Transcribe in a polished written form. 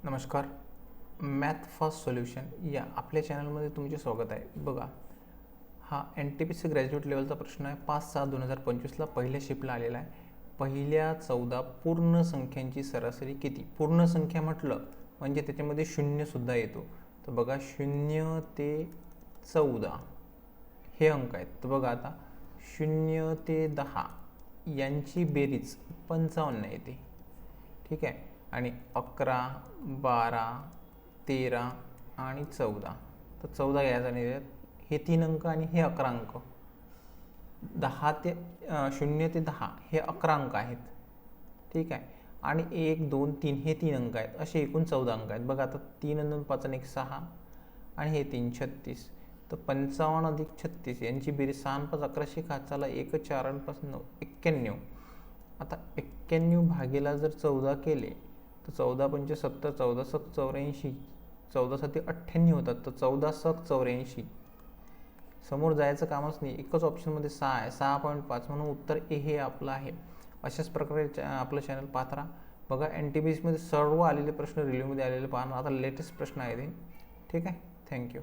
नमस्कार. Math fast solution या आपल्या चॅनलमध्ये तुमचे स्वागत आहे. बघा, हा NTPC ग्रॅज्युएट लेवलचा प्रश्न आहे. 5/6/2025ला पहिल्या शिफ्टला आलेला आहे. पहिल्या 14 पूर्ण संख्यांची सरासरी किती? पूर्ण संख्या म्हटलं म्हणजे त्याच्यामध्ये शून्यसुद्धा येतो. तर बघा, 0 ते 14 हे अंक आहेत. तर बघा, आता 0 ते 10 यांची बेरीज 55 येते. ठीक आहे. आणि 11, 12, 13 आणि 14. तर 14 घ्यायचा नाही, हे 3 अंक आणि हे 11 अंक. 0 ते 10 हे 11 अंक आहेत. ठीक आहे. आणि 1, 2, 3 हे 3 अंक आहेत. असे एकूण 14 अंक आहेत. बघा, आता 3 आणि 2, 5 आणि 1, 6 आणि हे 3, 36. तर 55 अधिक 36 यांची बेरीज 6 आणि 5, 11 शिका. चला, 1, 4 आणि 5, 9, 91. आता 91 भागेला जर 14 केले तर 14 पंचे 70, 14 सक 84, 14 7 98 होतात. तर 14 सक 84. समोर जायचं कामच नाही. एकच ऑप्शनमध्ये 6 आहे, 6.5, म्हणून उत्तर ए हे आपलं आहे. अशाच प्रकारे आपलं चॅनल पाहत राहा. बघा, NTPCमध्ये सर्व आलेले प्रश्न रिव्ह्यूमध्ये आलेले पहा. आता लेटेस्ट प्रश्न आहे ते. ठीक आहे. थँक्यू.